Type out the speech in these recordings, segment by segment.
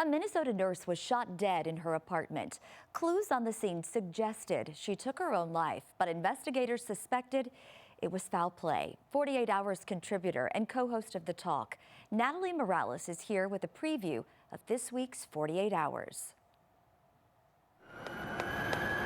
A Minnesota nurse was shot dead in her apartment. Clues on the scene suggested she took her own life, but investigators suspected it was foul play. 48 Hours contributor and co-host of The Talk, Natalie Morales, is here with a preview of this week's 48 Hours.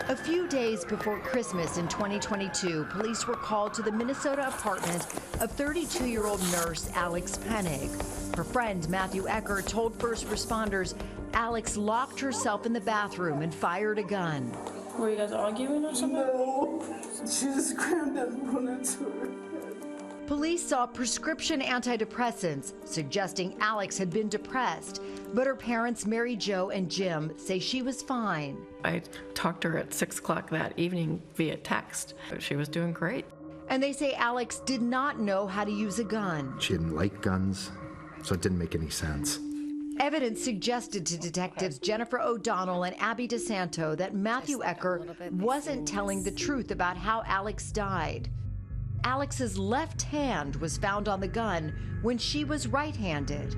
A few days before Christmas in 2022, police were called to the Minnesota apartment of 32-year-old nurse Alex Pennig. Her friend Matthew Ecker told first responders Alex locked herself in the bathroom and fired a gun. Were you guys arguing or something? No, she just grabbed it and put it to her head. Police saw prescription antidepressants, suggesting Alex had been depressed, but her parents, Mary Jo and Jim, say she was fine. I talked to her at 6 o'clock that evening via text. She was doing great. And they say Alex did not know how to use a gun. She didn't like guns, so it didn't make any sense. Evidence suggested to detectives Jennifer O'Donnell and Abby DeSanto that Matthew Ecker wasn't telling the truth about how Alex died. Alex's left hand was found on the gun when she was right-handed.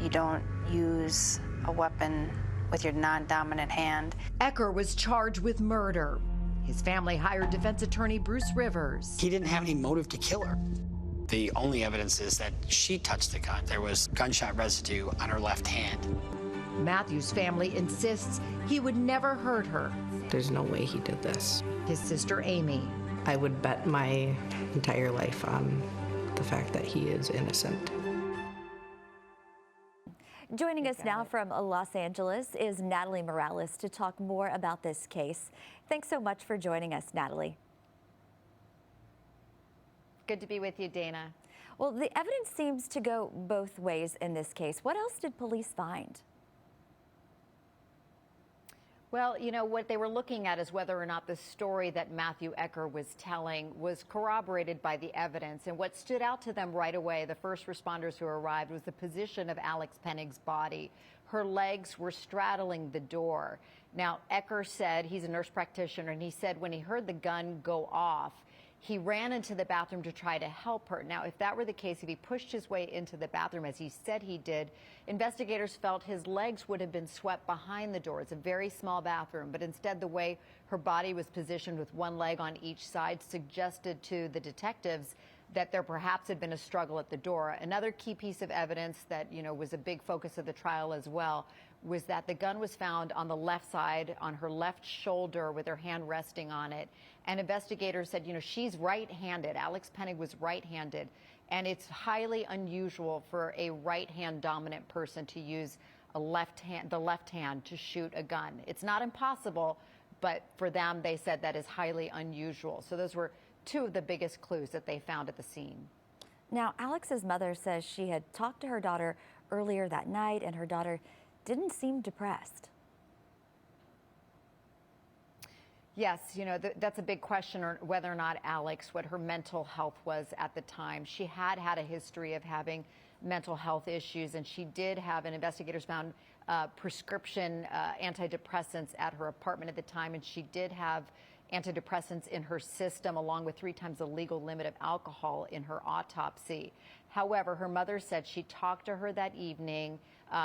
You don't use a weapon with your non-dominant hand. Ecker was charged with murder. His family hired defense attorney Bruce Rivers. He didn't have any motive to kill her. The only evidence is that she touched the gun. There was gunshot residue on her left hand. Matthew's family insists he would never hurt her. There's no way he did this. His sister Amy. I would bet my entire life on the fact that he is innocent. Joining us now from Los Angeles is Natalie Morales to talk more about this case. Thanks so much for joining us, Natalie. Good to be with you, Dana. Well, the evidence seems to go both ways in this case. What else did police find? Well, you know, what they were looking at is whether or not the story that Matthew Ecker was telling was corroborated by the evidence. And what stood out to them right away, the first responders who arrived, was the position of Alex Pennig's body. Her legs were straddling the door. Now, Ecker said, he's a nurse practitioner, and he said when he heard the gun go off, he ran into the bathroom to try to help her. Now, if that were the case, if he pushed his way into the bathroom, as he said he did, investigators felt his legs would have been swept behind the door. It's a very small bathroom, but instead the way her body was positioned with one leg on each side suggested to the detectives that there perhaps had been a struggle at the door. Another key piece of evidence that, you know, was a big focus of the trial as well was that the gun was found on the left side, on her left shoulder, with her hand resting on it. And investigators said, you know, she's right-handed. Alex Pennig was right-handed. And it's highly unusual for a right-hand dominant person to use the left hand to shoot a gun. It's not impossible, but for them, they said that is highly unusual. So those were two of the biggest clues that they found at the scene. Now, Alex's mother says she had talked to her daughter earlier that night, and her daughter didn't seem depressed. Yes, you know, that's a big question, or whether or not Alex, what her mental health was at the time. She had a history of having mental health issues, and she did have, and investigators found prescription antidepressants at her apartment at the time, and she did have antidepressants in her system, along with 3 times the legal limit of alcohol in her autopsy. However, her mother said she talked to her that evening.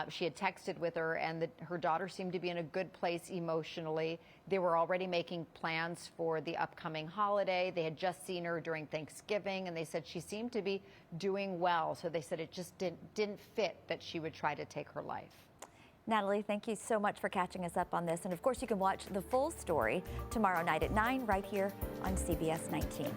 She had texted with her, and her daughter seemed to be in a good place emotionally. They were already making plans for the upcoming holiday. They had just seen her during Thanksgiving, and they said she seemed to be doing well. So they said it just didn't fit that she would try to take her life. Natalie, thank you so much for catching us up on this. And of course, you can watch the full story tomorrow night at 9 right here on CBS 19.